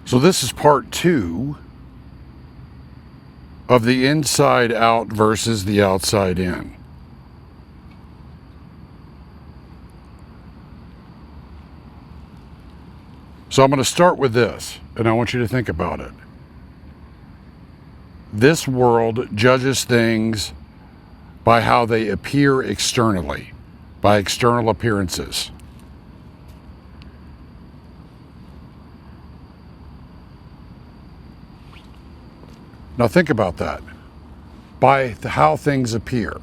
So this is part 2 of the inside out versus the outside in. So I'm going to start with this, and I want you to think about it. This world judges things by how they appear externally, by external appearances. Now think about that. By how things appear.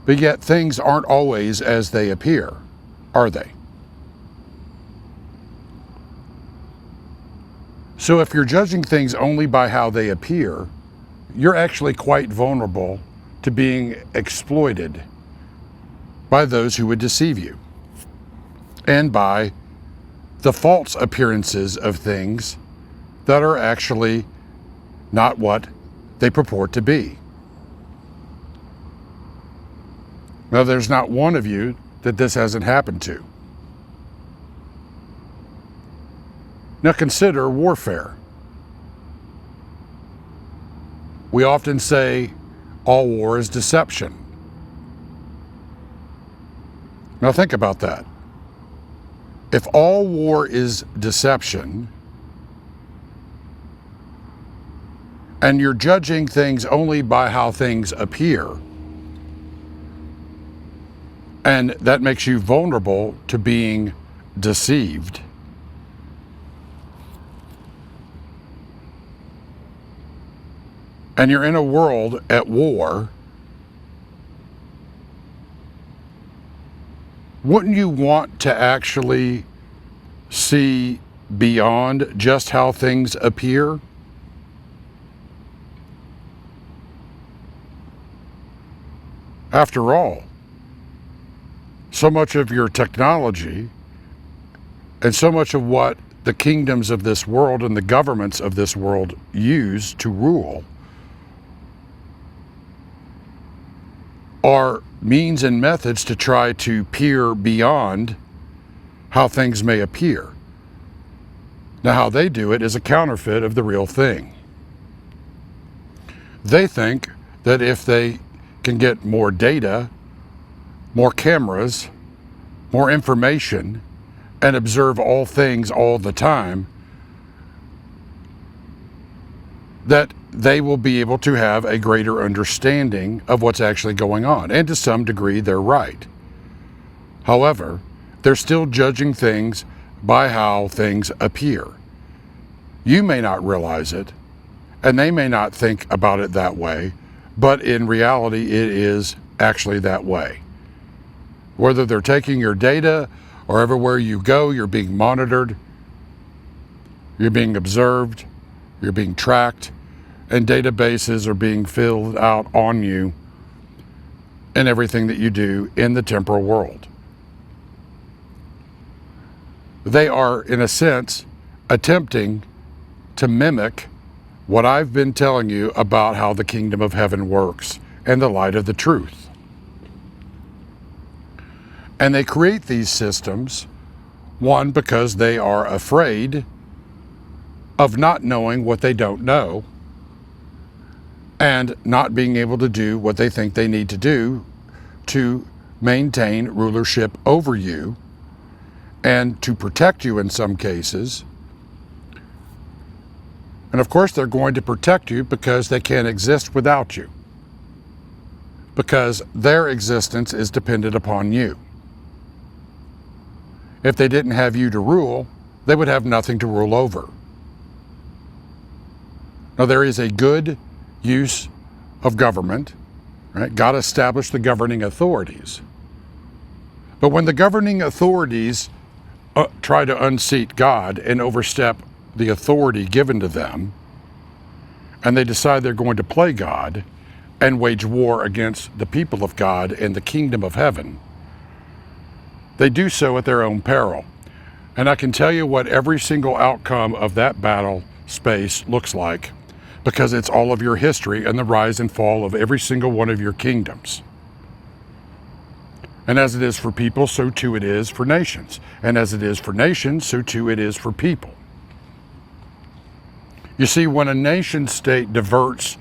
But yet things aren't always as they appear, are they? So if you're judging things only by how they appear, you're actually quite vulnerable to being exploited by those who would deceive you, and by the false appearances of things that are actually not what they purport to be. Now, there's not one of you that this hasn't happened to. Now consider warfare. We often say all war is deception. Now think about that. If all war is deception, and you're judging things only by how things appear, and that makes you vulnerable to being deceived, and you're in a world at war, wouldn't you want to actually see beyond just how things appear? After all, so much of your technology and so much of what the kingdoms of this world and the governments of this world use to rule are means and methods to try to peer beyond how things may appear. Now, how they do it is a counterfeit of the real thing. They think that if they can get more data, more cameras, more information, and observe all things all the time, that they will be able to have a greater understanding of what's actually going on. And to some degree, they're right. However, they're still judging things by how things appear. You may not realize it, and they may not think about it that way, but in reality, it is actually that way. Whether they're taking your data or everywhere you go, you're being monitored, you're being observed, you're being tracked, and databases are being filled out on you and everything that you do in the temporal world. They are, in a sense, attempting to mimic what I've been telling you about how the kingdom of heaven works and the light of the truth. And they create these systems, one, because they are afraid of not knowing what they don't know and not being able to do what they think they need to do to maintain rulership over you and to protect you in some cases. And of course, they're going to protect you because they can't exist without you, because their existence is dependent upon you. If they didn't have you to rule, they would have nothing to rule over. Now, there is a good use of government, right? God established the governing authorities. But when the governing authorities try to unseat God and overstep the authority given to them, and they decide they're going to play God and wage war against the people of God and the kingdom of heaven, they do so at their own peril. And I can tell you what every single outcome of that battle space looks like, because it's all of your history and the rise and fall of every single one of your kingdoms. And as it is for people, so too it is for nations. And as it is for nations, so too it is for people. You see, when a nation state diverts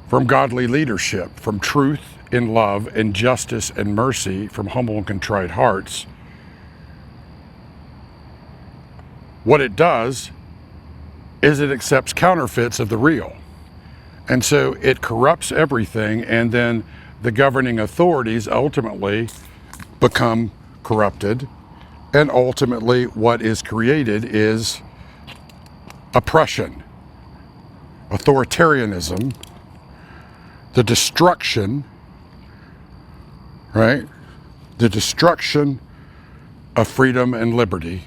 from godly leadership, from truth in love and justice and mercy, from humble and contrite hearts, what it does is it accepts counterfeits of the real. And so it corrupts everything, and then the governing authorities ultimately become corrupted, and ultimately what is created is oppression, authoritarianism, the destruction, right? The destruction of freedom and liberty.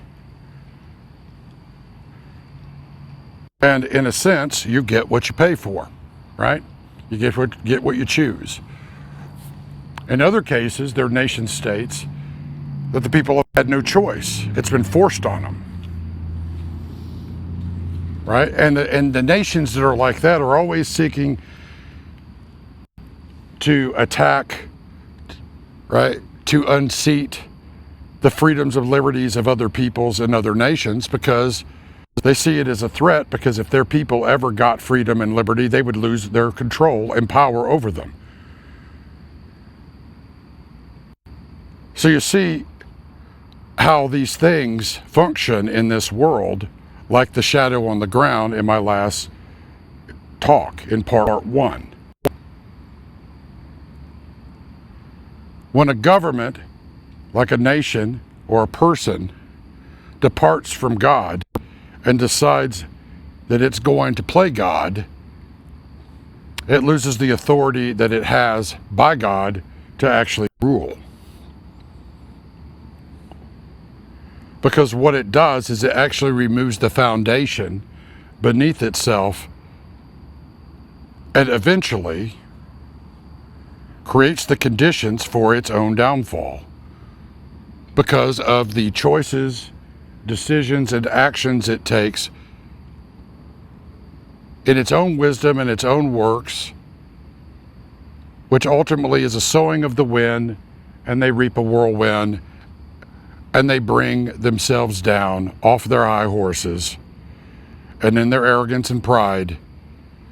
And in a sense, you get what you pay for, right? You get what you choose. In other cases, there are nation states that the people have had no choice. It's been forced on them, right? And the nations that are like that are always seeking to attack, right? To unseat the freedoms and liberties of other peoples and other nations, because they see it as a threat, because if their people ever got freedom and liberty, they would lose their control and power over them. So you see how these things function in this world, like the shadow on the ground in my last talk in part 1. When a government, like a nation or a person, departs from God and decides that it's going to play God, it loses the authority that it has by God to actually rule. Because what it does is it actually removes the foundation beneath itself, and eventually creates the conditions for its own downfall because of the choices, decisions, and actions it takes in its own wisdom and its own works, which ultimately is a sowing of the wind, and they reap a whirlwind, and they bring themselves down off their high horses, and in their arrogance and pride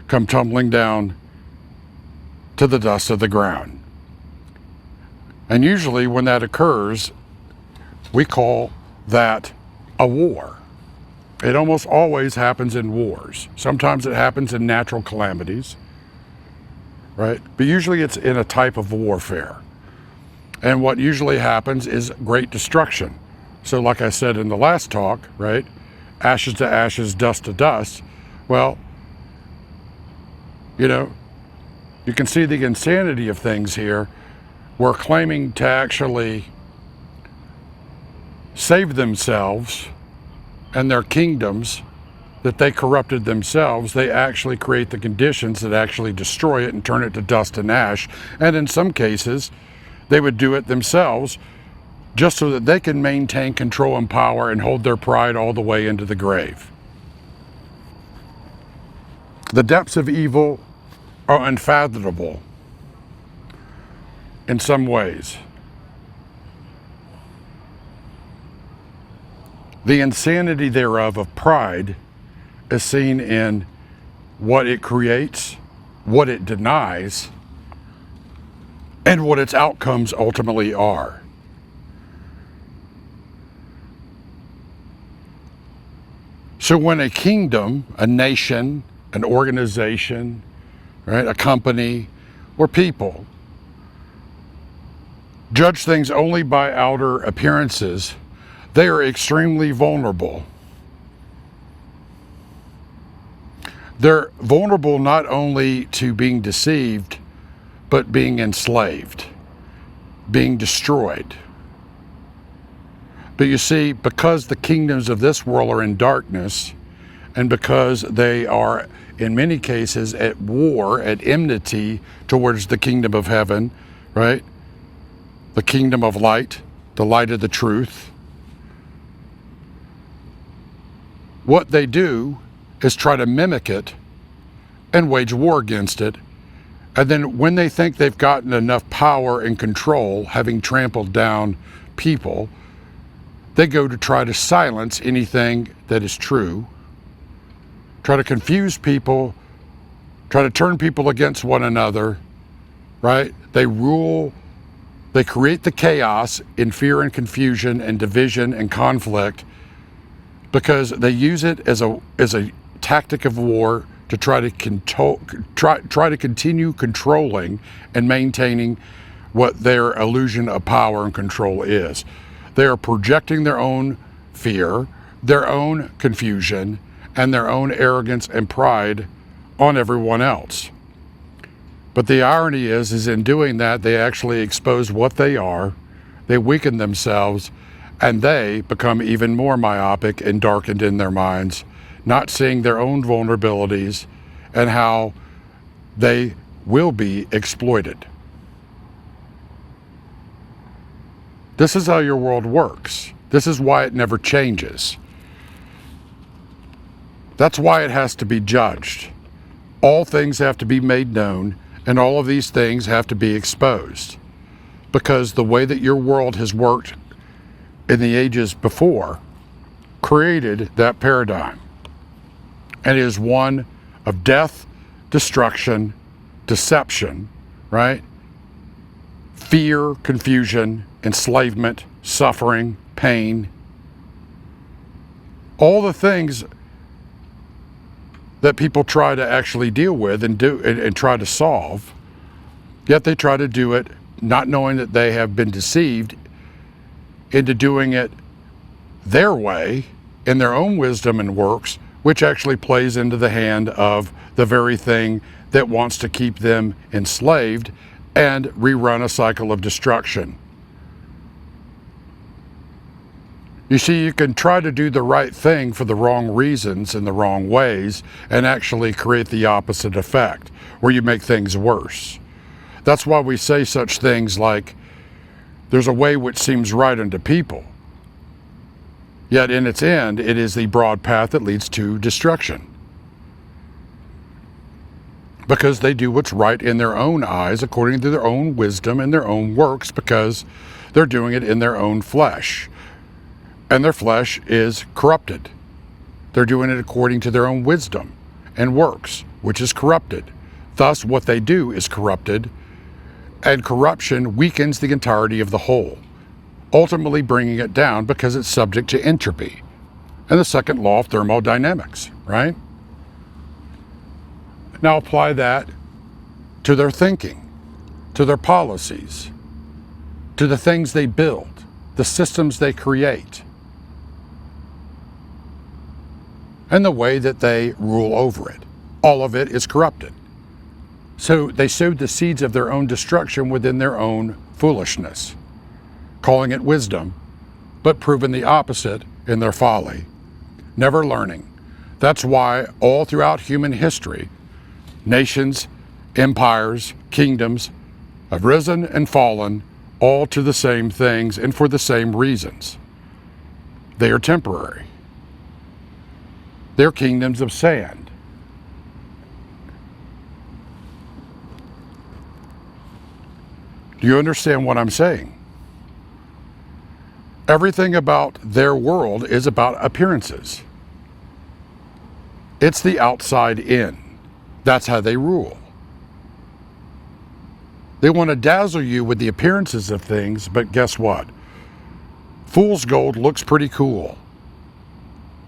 come tumbling down to the dust of the ground. And usually when that occurs, we call that a war. It almost always happens in wars. Sometimes it happens in natural calamities, right? But usually it's in a type of warfare. And what usually happens is great destruction. So like I said in the last talk, right? Ashes to ashes, dust to dust. Well, you know, you can see the insanity of things here. We're claiming to actually save themselves and their kingdoms that they corrupted themselves. They actually create the conditions that actually destroy it and turn it to dust and ash. And in some cases, they would do it themselves just so that they can maintain control and power and hold their pride all the way into the grave. The depths of evil are unfathomable in some ways. The insanity thereof of pride is seen in what it creates, what it denies, and what its outcomes ultimately are. So when a kingdom, a nation, an organization, right, a company, or people judge things only by outer appearances, they are extremely vulnerable. They're vulnerable not only to being deceived, but being enslaved, being destroyed. But you see, because the kingdoms of this world are in darkness, and because they are in many cases at war, at enmity towards the kingdom of heaven, right? The kingdom of light, the light of the truth. What they do is try to mimic it and wage war against it And then when they think they've gotten enough power and control, having trampled down people, they go to try to silence anything that is true, try to confuse people, try to turn people against one another, right? They rule, they create the chaos in fear and confusion and division and conflict because they use it as a tactic of war to try to continue controlling and maintaining what their illusion of power and control is. They are projecting their own fear, their own confusion, and their own arrogance and pride on everyone else. But the irony is in doing that, they actually expose what they are, they weaken themselves, and they become even more myopic and darkened in their minds, not seeing their own vulnerabilities and how they will be exploited. This is how your world works. This is why it never changes. That's why it has to be judged. All things have to be made known, and all of these things have to be exposed. Because the way that your world has worked in the ages before created that paradigm. And it is one of death, destruction, deception, right? Fear, confusion, enslavement, suffering, pain. All the things that people try to actually deal with and try to solve, yet they try to do it not knowing that they have been deceived into doing it their way, in their own wisdom and works, which actually plays into the hand of the very thing that wants to keep them enslaved and rerun a cycle of destruction. You see, you can try to do the right thing for the wrong reasons in the wrong ways and actually create the opposite effect, where you make things worse. That's why we say such things like, there's a way which seems right unto people, yet in its end, it is the broad path that leads to destruction. Because they do what's right in their own eyes, according to their own wisdom and their own works, because they're doing it in their own flesh. And their flesh is corrupted. They're doing it according to their own wisdom and works, which is corrupted. Thus, what they do is corrupted, and corruption weakens the entirety of the whole, ultimately bringing it down because it's subject to entropy and the second law of thermodynamics, right? Now apply that to their thinking, to their policies, to the things they build, the systems they create, and the way that they rule over it. All of it is corrupted. So they sowed the seeds of their own destruction within their own foolishness, calling it wisdom, but proving the opposite in their folly, never learning. That's why all throughout human history, nations, empires, kingdoms have risen and fallen, all to the same things and for the same reasons. They are temporary. They're kingdoms of sand. Do you understand what I'm saying? Everything about their world is about appearances. It's the outside in. That's how they rule. They want to dazzle you with the appearances of things, but guess what? Fool's gold looks pretty cool.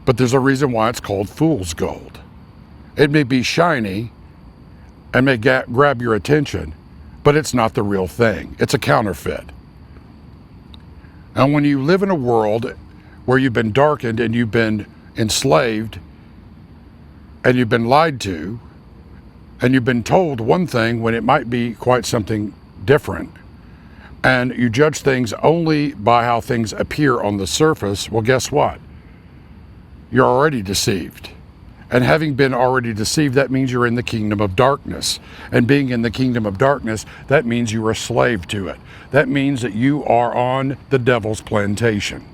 But there's a reason why it's called fool's gold. It may be shiny and may grab your attention, but it's not the real thing. It's a counterfeit. And when you live in a world where you've been darkened and you've been enslaved and you've been lied to and you've been told one thing when it might be quite something different, and you judge things only by how things appear on the surface, well, guess what? You're already deceived. And having been already deceived, that means you're in the kingdom of darkness. And being in the kingdom of darkness, that means you're a slave to it. That means that you are on the devil's plantation.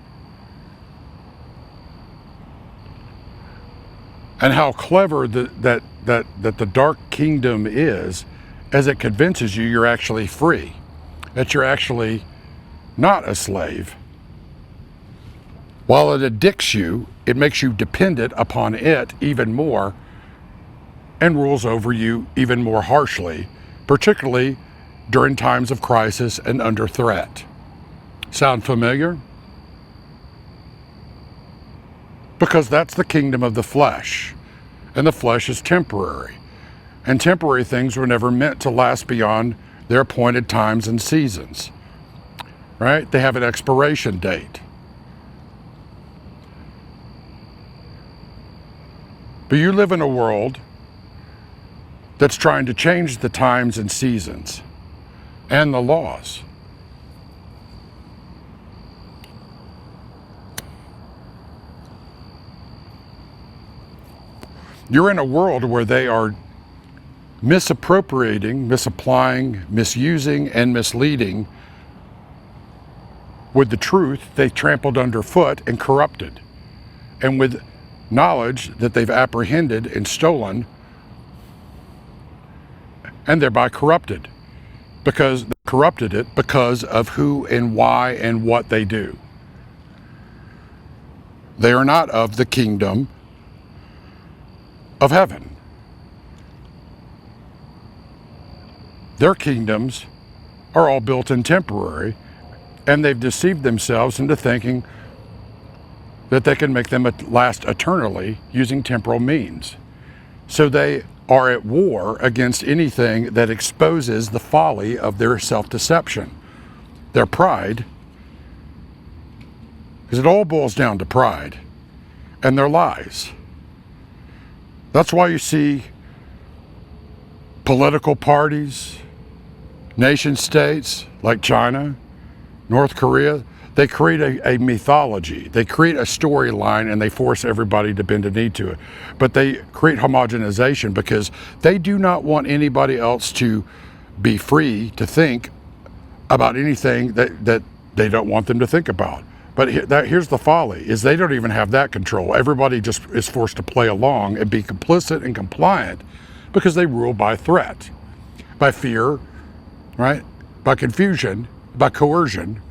And how clever that the dark kingdom is as it convinces you you're actually free, that you're actually not a slave. While it addicts you, it makes you dependent upon it even more and rules over you even more harshly, particularly during times of crisis and under threat. Sound familiar? Because that's the kingdom of the flesh, and the flesh is temporary. And temporary things were never meant to last beyond their appointed times and seasons, right? They have an expiration date. But you live in a world that's trying to change the times and seasons and the laws. You're in a world where they are misappropriating, misapplying, misusing, and misleading with the truth they trampled underfoot and corrupted, and with knowledge that they've apprehended and stolen, and thereby corrupted, because they corrupted it because of who and why and what they do. They are not of the kingdom of heaven. Their kingdoms are all built in temporary, and they've deceived themselves into thinking that they can make them last eternally using temporal means. So they are at war against anything that exposes the folly of their self-deception, their pride, because it all boils down to pride, and their lies. That's why you see political parties, nation states like China, North Korea, they create a mythology. They create a storyline and they force everybody to bend a knee to it. But they create homogenization because they do not want anybody else to be free to think about anything that they don't want them to think about. But here's the folly, is they don't even have that control. Everybody just is forced to play along and be complicit and compliant because they rule by threat, by fear, right? By confusion, by coercion,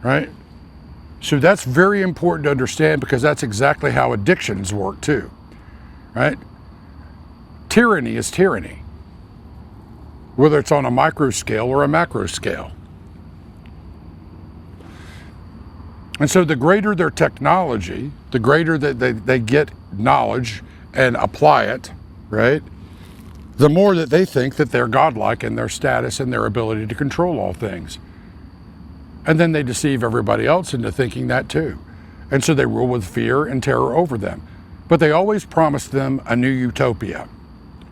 right? So that's very important to understand because that's exactly how addictions work too, right? Tyranny is tyranny, whether it's on a micro scale or a macro scale. And so the greater their technology, the greater that they get knowledge and apply it, right? The more that they think that they're godlike in their status and their ability to control all things. And then they deceive everybody else into thinking that too. And so they rule with fear and terror over them. But they always promise them a new utopia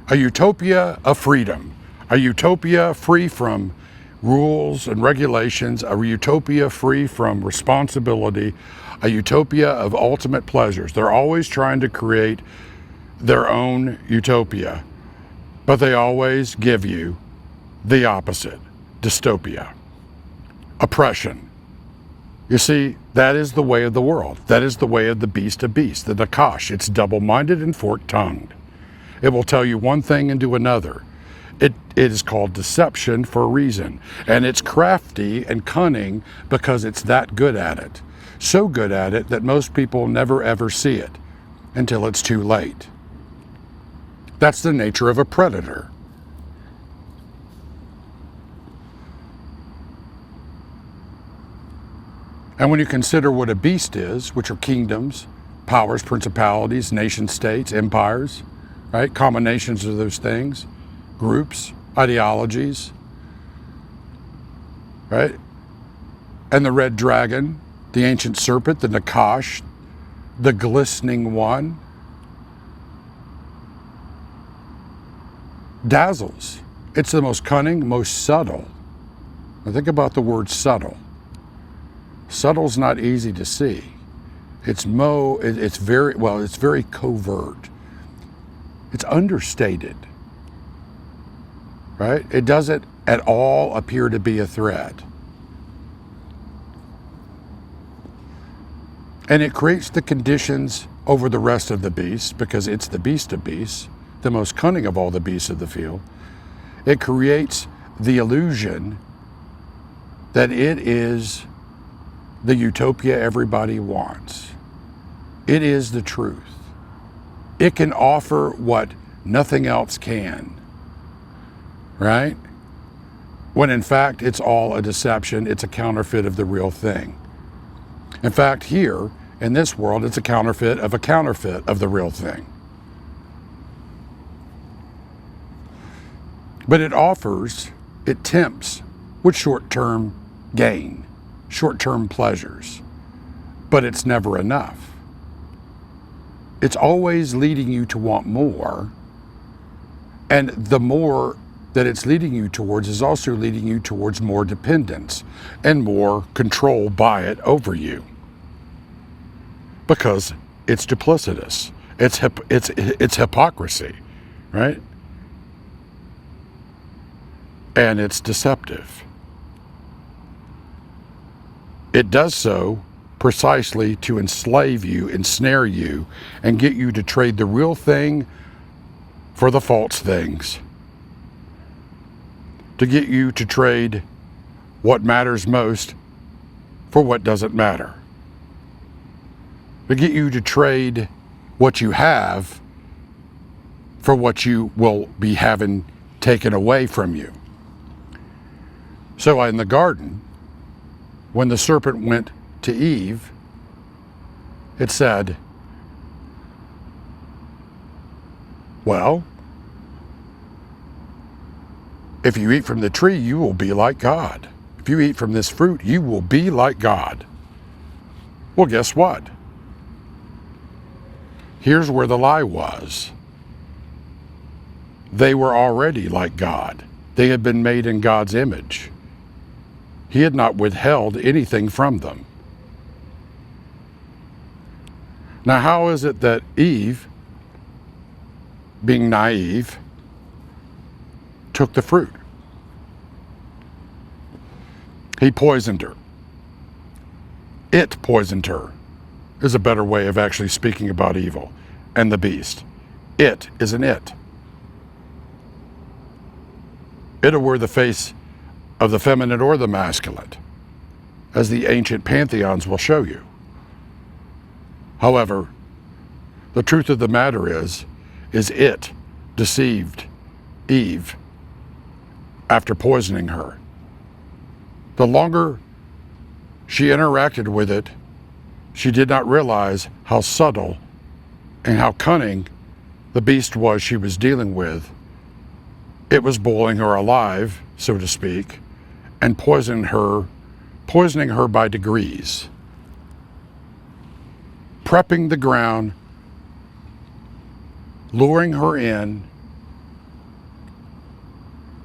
of freedom, a utopia free from rules and regulations, a utopia free from responsibility, a utopia of ultimate pleasures. They're always trying to create their own utopia, but they always give you the opposite, dystopia, oppression. You see, that is the way of the world. That is the way of the beast of beasts, the Nakash. It's double-minded and fork-tongued. It will tell you one thing and do another. It is called deception for a reason, and it's crafty and cunning because it's that good at it. So good at it that most people never ever see it until it's too late. That's the nature of a predator. And when you consider what a beast is, which are kingdoms, powers, principalities, nation states, empires, right? Combinations of those things, groups, ideologies, right? And the red dragon, the ancient serpent, the Nakash, the glistening one, dazzles. It's the most cunning, most subtle. Now think about the word subtle. Subtle's not easy to see. It's very covert. It's understated, right? It doesn't at all appear to be a threat. And it creates the conditions over the rest of the beasts because it's the beast of beasts, the most cunning of all the beasts of the field. It creates the illusion that it is the utopia everybody wants. It is the truth. It can offer what nothing else can, right? When in fact, it's all a deception. It's a counterfeit of the real thing. In fact, here in this world, it's a counterfeit of the real thing. But it tempts with short-term gain, short-term pleasures, but it's never enough. It's always leading you to want more, and the more that it's leading you towards is also leading you towards more dependence and more control by it over you. Because it's duplicitous. It's hypocrisy, right? And it's deceptive. It does so precisely to enslave you, ensnare you, and get you to trade the real thing for the false things. To get you to trade what matters most for what doesn't matter. To get you to trade what you have for what you will be having taken away from you. So in the garden, when the serpent went to Eve, it said, well, if you eat from the tree, you will be like God. If you eat from this fruit, you will be like God. Well, guess what? Here's where the lie was. They were already like God. They had been made in God's image. He had not withheld anything from them. Now, how is it that Eve, being naive, took the fruit? He poisoned her. It poisoned her is a better way of actually speaking about evil and the beast. It is an it. It'll wear the face of the feminine or the masculine, as the ancient pantheons will show you. However, the truth of the matter is it deceived Eve after poisoning her. The longer she interacted with it, she did not realize how subtle and how cunning the beast was she was dealing with. It was boiling her alive, so to speak, and poisoning her by degrees, prepping the ground, luring her in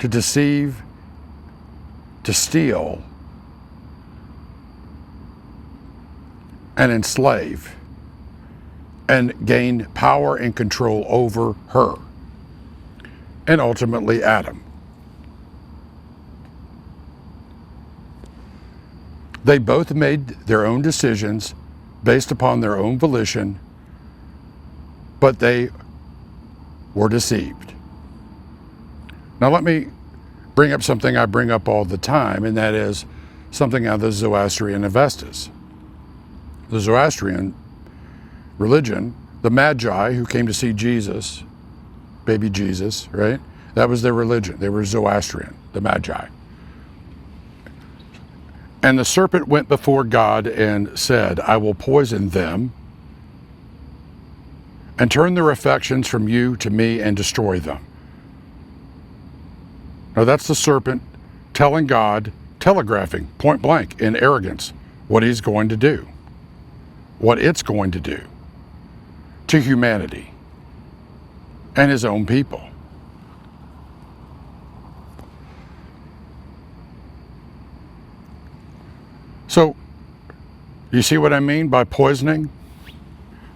to deceive, to steal, and enslave, and gain power and control over her, and ultimately Adam. They both made their own decisions based upon their own volition, but they were deceived. Now let me bring up something I bring up all the time, and that is something out of the Zoroastrian Avestas. The Zoroastrian religion, the Magi who came to see Jesus, baby Jesus, right? That was their religion. They were Zoroastrian, the Magi. And the serpent went before God and said, I will poison them and turn their affections from you to me and destroy them. Now that's the serpent telling God, telegraphing point blank in arrogance what he's going to do, what it's going to do to humanity and his own people. So, you see what I mean by poisoning?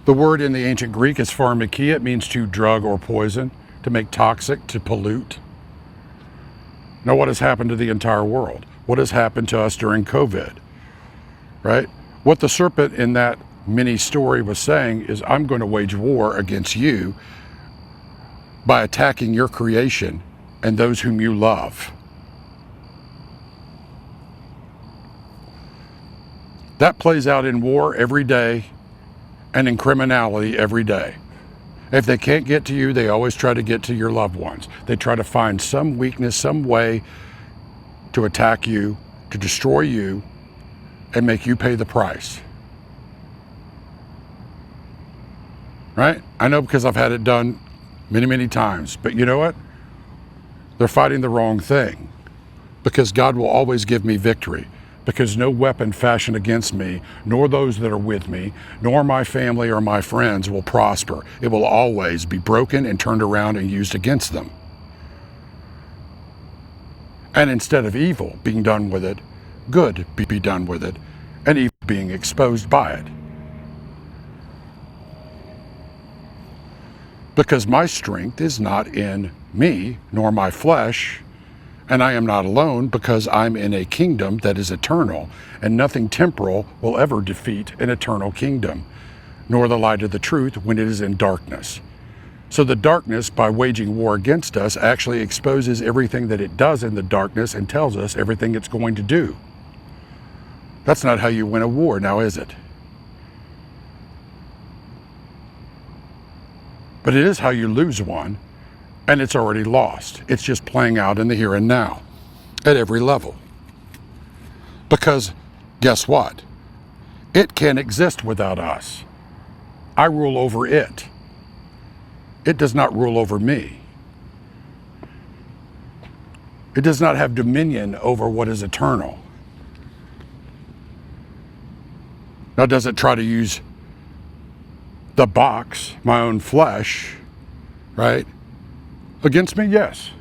The word in the ancient Greek is pharmakia. It means to drug or poison, to make toxic, to pollute. Now, what has happened to the entire world? What has happened to us during COVID, right? What the serpent in that mini story was saying is, I'm going to wage war against you by attacking your creation and those whom you love. That plays out in war every day and in criminality every day. If they can't get to you, they always try to get to your loved ones. They try to find some weakness, some way to attack you, to destroy you, and make you pay the price. Right? I know, because I've had it done many, many times. But you know what? They're fighting the wrong thing, because God will always give me victory. Because no weapon fashioned against me, nor those that are with me, nor my family or my friends will prosper. It will always be broken and turned around and used against them. And instead of evil being done with it, good be done with it, and evil being exposed by it. Because my strength is not in me, nor my flesh, and I am not alone, because I'm in a kingdom that is eternal, and nothing temporal will ever defeat an eternal kingdom, nor the light of the truth when it is in darkness. So the darkness, by waging war against us, actually exposes everything that it does in the darkness and tells us everything it's going to do. That's not how you win a war, now is it? But it is how you lose one, and it's already lost. It's just playing out in the here and now, at every level. Because, guess what? It can't exist without us. I rule over it. It does not rule over me. It does not have dominion over what is eternal. Now, does it try to use the box, my own flesh, right, against me? Yes.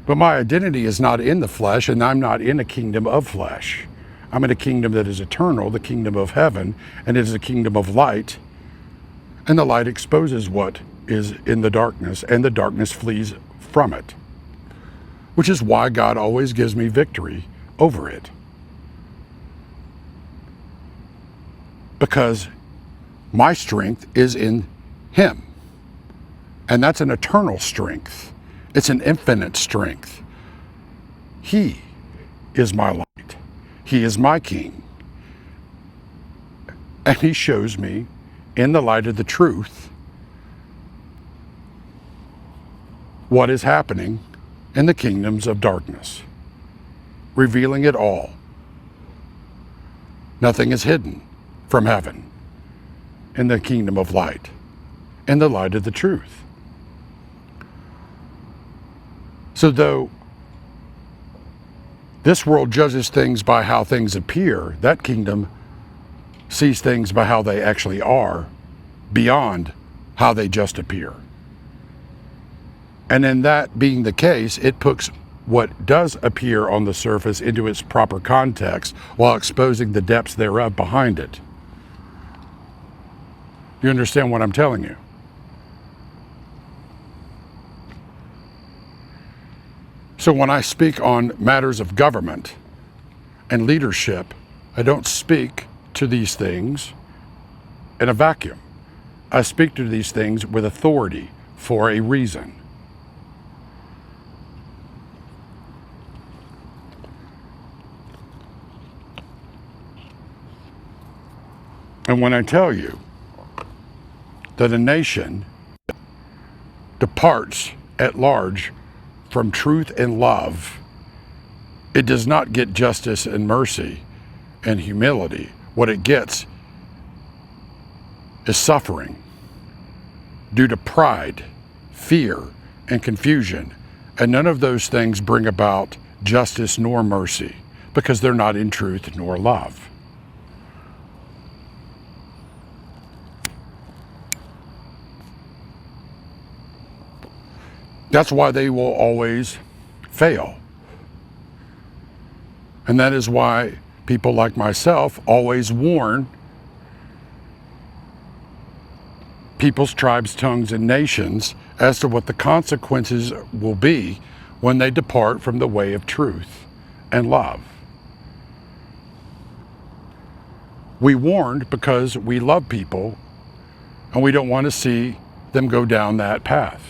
But my identity is not in the flesh, and I'm not in a kingdom of flesh. I'm in a kingdom that is eternal, the kingdom of heaven, and it is a kingdom of light. And the light exposes what is in the darkness, and the darkness flees from it. Which is why God always gives me victory over it. Because my strength is in Him. And that's an eternal strength. It's an infinite strength. He is my light. He is my King. And He shows me in the light of the truth what is happening in the kingdoms of darkness, revealing it all. Nothing is hidden from heaven in the kingdom of light, in the light of the truth. So though this world judges things by how things appear, that kingdom sees things by how they actually are, beyond how they just appear. And in that being the case, it puts what does appear on the surface into its proper context while exposing the depths thereof behind it. You understand what I'm telling you? So when I speak on matters of government and leadership, I don't speak to these things in a vacuum. I speak to these things with authority for a reason. And when I tell you that a nation departs at large from truth and love, it does not get justice and mercy and humility. What it gets is suffering due to pride, fear, and confusion. And none of those things bring about justice nor mercy, because they're not in truth nor love. That's why they will always fail. And that is why people like myself always warn peoples, tribes, tongues, and nations as to what the consequences will be when they depart from the way of truth and love. We warned because we love people and we don't want to see them go down that path.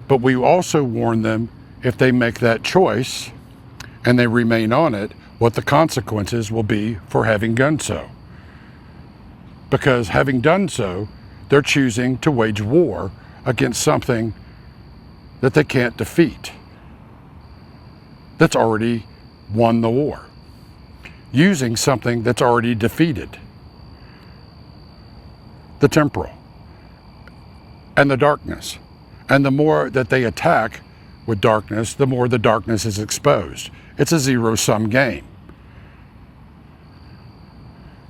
But we also warn them, if they make that choice and they remain on it, what the consequences will be for having done so. Because having done so, they're choosing to wage war against something that they can't defeat, that's already won the war, using something that's already defeated, the temporal and the darkness. And the more that they attack with darkness, the more the darkness is exposed. It's a zero-sum game.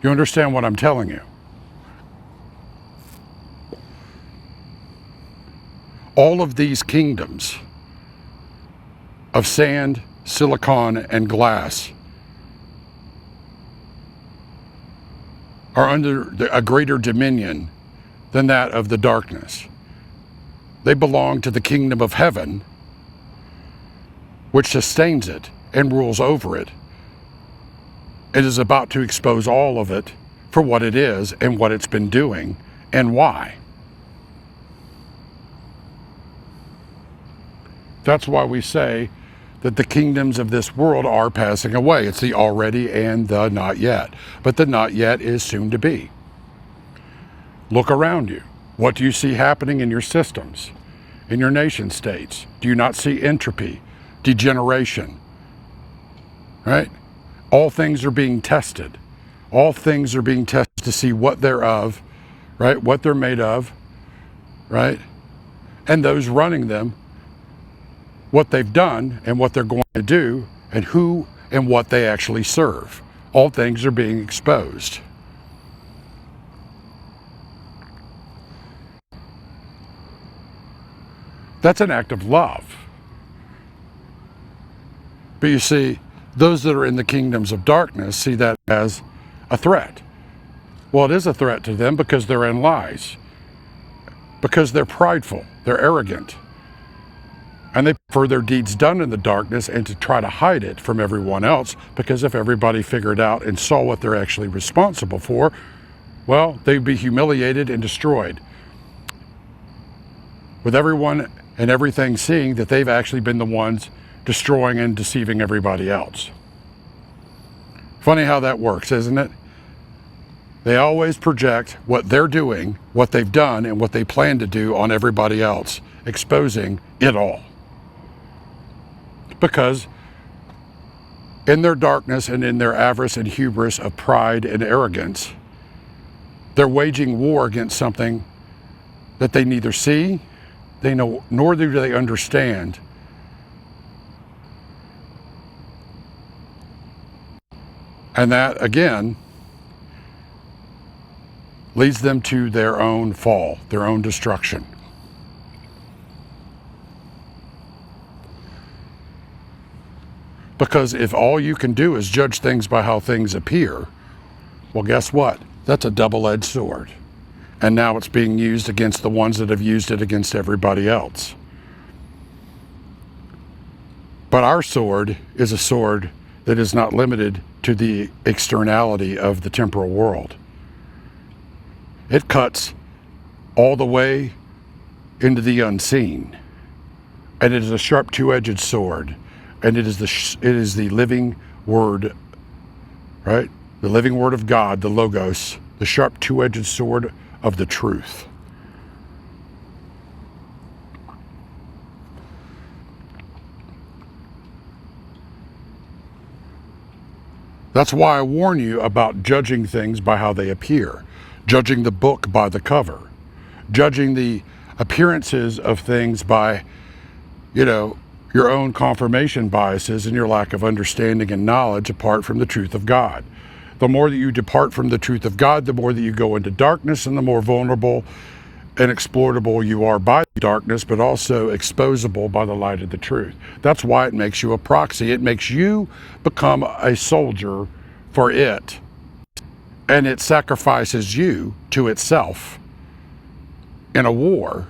You understand what I'm telling you? All of these kingdoms of sand, silicon, and glass are under a greater dominion than that of the darkness. They belong to the kingdom of heaven, which sustains it and rules over it. It is about to expose all of it for what it is and what it's been doing and why. That's why we say that the kingdoms of this world are passing away. It's the already and the not yet. But the not yet is soon to be. Look around you. What do you see happening in your systems, in your nation states? Do you not see entropy, degeneration? Right? All things are being tested. All things are being tested to see what they're of, right? What they're made of, right? And those running them, what they've done and what they're going to do, and who and what they actually serve. All things are being exposed. That's an act of love. But you see, those that are in the kingdoms of darkness see that as a threat. Well, it is a threat to them because they're in lies, because they're prideful, they're arrogant, and they prefer their deeds done in the darkness and to try to hide it from everyone else, because if everybody figured out and saw what they're actually responsible for, well, they'd be humiliated and destroyed, with everyone and everything seeing that they've actually been the ones destroying and deceiving everybody else. Funny how that works, isn't it? They always project what they're doing, what they've done, and what they plan to do on everybody else, exposing it all. Because in their darkness and in their avarice and hubris of pride and arrogance, they're waging war against something that they neither see, they know, nor do they understand. And that, again, leads them to their own fall, their own destruction. Because if all you can do is judge things by how things appear, well, guess what? That's a double-edged sword. And now it's being used against the ones that have used it against everybody else. But our sword is a sword that is not limited to the externality of the temporal world. It cuts all the way into the unseen. And it is a sharp two-edged sword. And it is the living word, right? The living word of God, the Logos, the sharp two-edged sword of the truth. That's why I warn you about judging things by how they appear, judging the book by the cover, judging the appearances of things by, your own confirmation biases and your lack of understanding and knowledge apart from the truth of God. The more that you depart from the truth of God, the more that you go into darkness, and the more vulnerable and exploitable you are by the darkness, but also exposable by the light of the truth. That's why it makes you a proxy. It makes you become a soldier for it, and it sacrifices you to itself in a war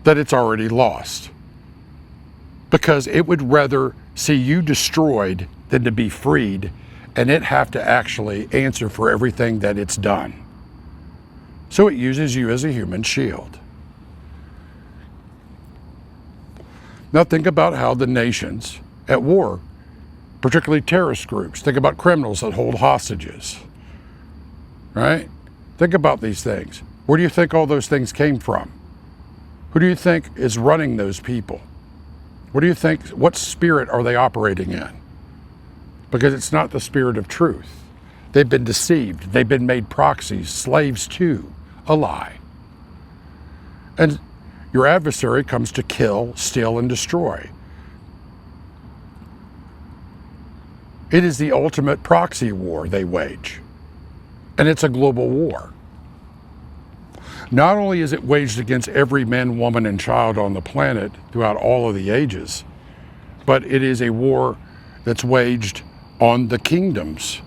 that it's already lost. Because it would rather see you destroyed than to be freed, and it have to actually answer for everything that it's done. So it uses you as a human shield. Now think about how the nations at war, particularly terrorist groups, think about criminals that hold hostages, right? Think about these things. Where do you think all those things came from? Who do you think is running those people? What do you think, what spirit are they operating in? Because it's not the spirit of truth. They've been deceived. They've been made proxies, slaves to a lie. And your adversary comes to kill, steal, and destroy. It is the ultimate proxy war they wage. And it's a global war. Not only is it waged against every man, woman, and child on the planet throughout all of the ages, but it is a war that's waged on the kingdoms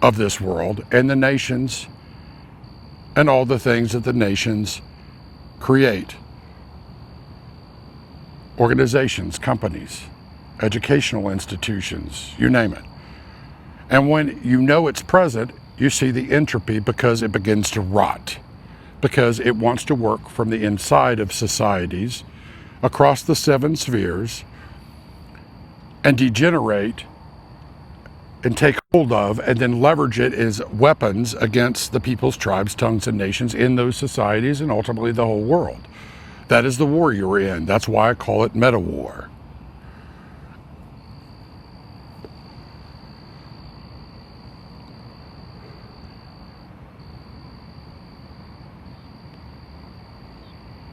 of this world and the nations and all the things that the nations create. Organizations, companies, educational institutions, you name it. And when you know it's present, you see the entropy because it begins to rot, because it wants to work from the inside of societies across the 7 spheres and degenerate and take hold of and then leverage it as weapons against the peoples, tribes, tongues, and nations in those societies and ultimately the whole world. That is the war you're in. That's why I call it meta-war.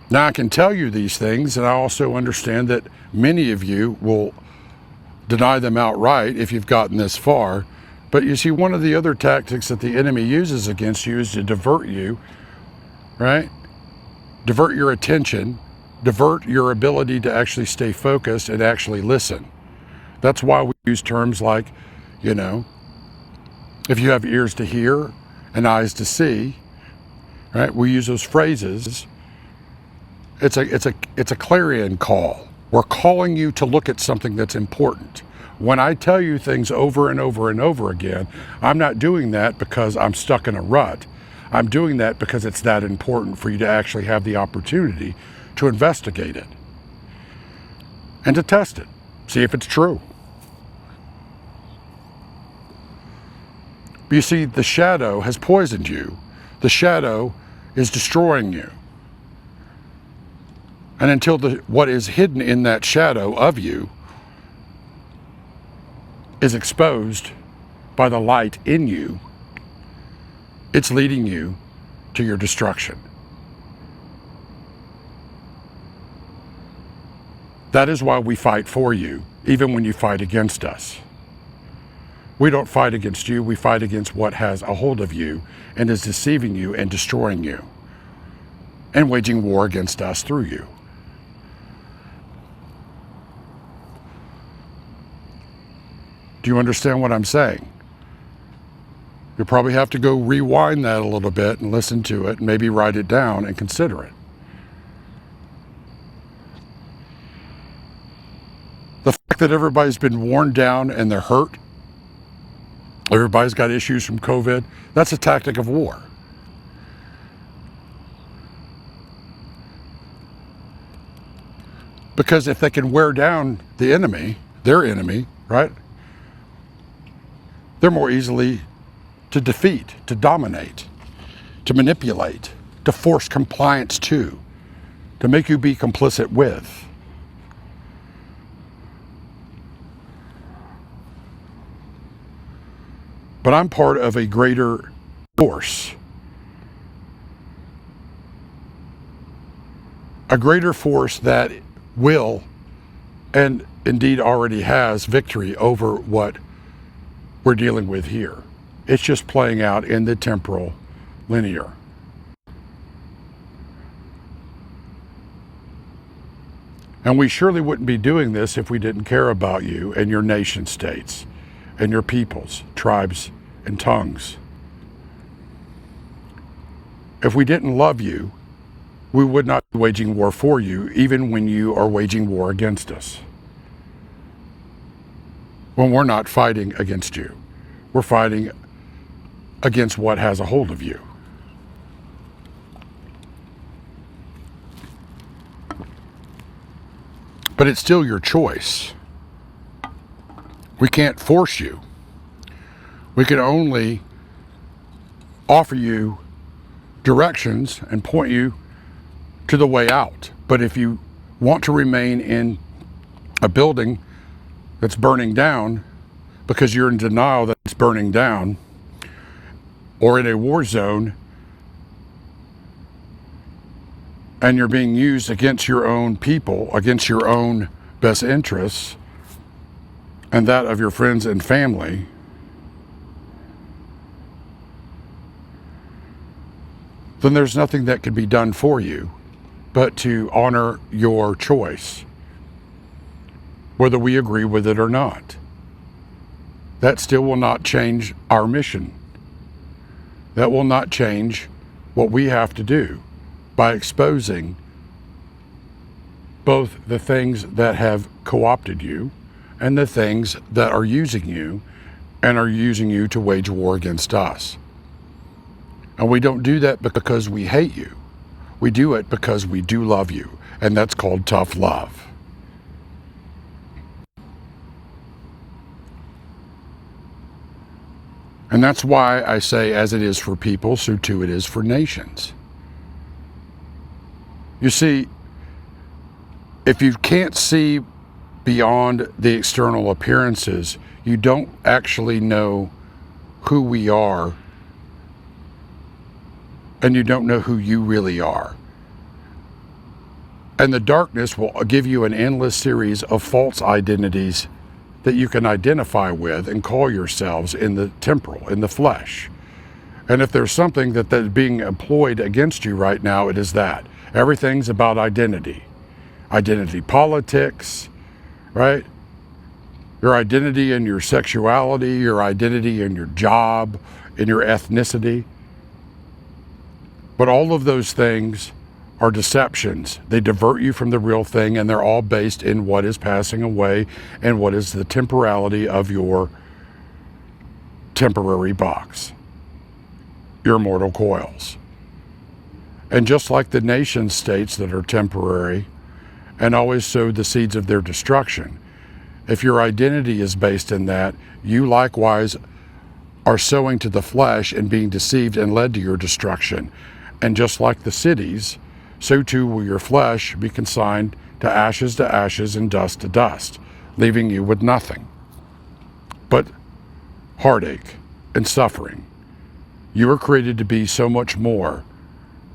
Now, I can tell you these things, and I also understand that many of you will deny them outright if you've gotten this far. But you see, one of the other tactics that the enemy uses against you is to divert you, right? Divert your attention, divert your ability to actually stay focused and actually listen. That's why we use terms like, you know, if you have ears to hear and eyes to see, right? We use those phrases. It's a clarion call. We're calling you to look at something that's important. When I tell you things over and over and over again, I'm not doing that because I'm stuck in a rut. I'm doing that because it's that important for you to actually have the opportunity to investigate it and to test it, see if it's true. But you see, the shadow has poisoned you. The shadow is destroying you. And until what is hidden in that shadow of you is exposed by the light in you, it's leading you to your destruction. That is why we fight for you, even when you fight against us. We don't fight against you, we fight against what has a hold of you and is deceiving you and destroying you and waging war against us through you. Do you understand what I'm saying? You'll probably have to go rewind that a little bit and listen to it and maybe write it down and consider it. The fact that everybody's been worn down and they're hurt, everybody's got issues from COVID, that's a tactic of war. Because if they can wear down the enemy, their enemy, right? They're more easily to defeat, to dominate, to manipulate, to force compliance to make you be complicit with. But I'm part of a greater force. A greater force that will, and indeed already has, victory over what we're dealing with here. It's just playing out in the temporal linear. And we surely wouldn't be doing this if we didn't care about you and your nation states and your peoples, tribes, and tongues. If we didn't love you, we would not be waging war for you, even when you are waging war against us. When we're not fighting against you, we're fighting against what has a hold of you. But it's still your choice. We can't force you. We can only offer you directions and point you to the way out. But if you want to remain in a building that's burning down because you're in denial that it's burning down, or in a war zone, and you're being used against your own people, against your own best interests, and that of your friends and family, then there's nothing that can be done for you but to honor your choice, whether we agree with it or not. That still will not change our mission. That will not change what we have to do by exposing both the things that have co-opted you and the things that are using you and are using you to wage war against us. And we don't do that because we hate you. We do it because we do love you, and that's called tough love. And that's why I say, as it is for people, so too it is for nations. You see, if you can't see beyond the external appearances, you don't actually know who we are, and you don't know who you really are. And the darkness will give you an endless series of false identities that you can identify with and call yourselves in the temporal, in the flesh. And if there's something that's being employed against you right now, it is that. Everything's about identity. Identity politics, right? Your identity in your sexuality, your identity in your job, in your ethnicity. But all of those things are deceptions. They divert you from the real thing, and they're all based in what is passing away and what is the temporality of your temporary box, your mortal coils. And just like the nation states that are temporary and always sow the seeds of their destruction, if your identity is based in that, you likewise are sowing to the flesh and being deceived and led to your destruction. And just like the cities, so too will your flesh be consigned to ashes and dust to dust, leaving you with nothing but heartache and suffering. You are created to be so much more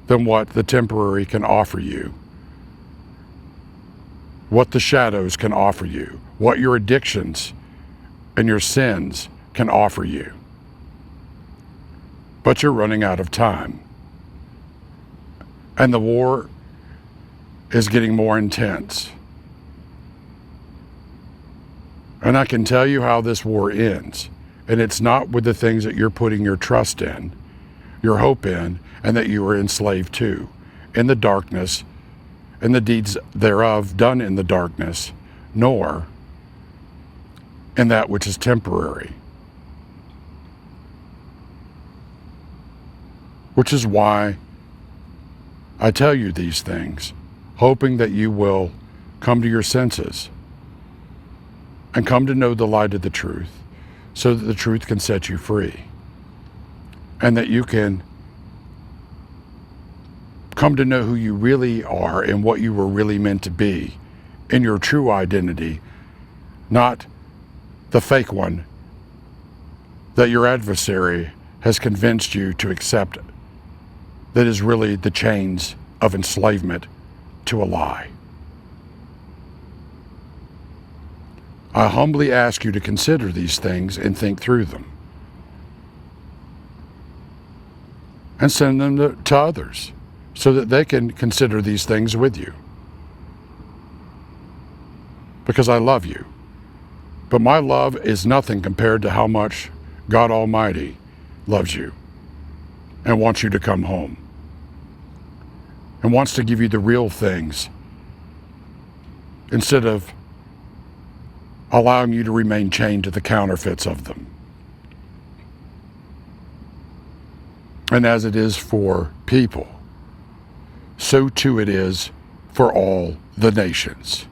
than what the temporary can offer you, what the shadows can offer you, what your addictions and your sins can offer you. But you're running out of time. And the war is getting more intense. And I can tell you how this war ends. And it's not with the things that you're putting your trust in, your hope in, and that you are enslaved to, in the darkness, and the deeds thereof done in the darkness, nor in that which is temporary. Which is why I tell you these things, hoping that you will come to your senses and come to know the light of the truth, so that the truth can set you free, and that you can come to know who you really are and what you were really meant to be in your true identity, not the fake one that your adversary has convinced you to accept, that is really the chains of enslavement to a lie. I humbly ask you to consider these things and think through them. And send them to others so that they can consider these things with you. Because I love you. But my love is nothing compared to how much God Almighty loves you and wants you to come home. And wants to give you the real things instead of allowing you to remain chained to the counterfeits of them. And as it is for people, so too it is for all the nations.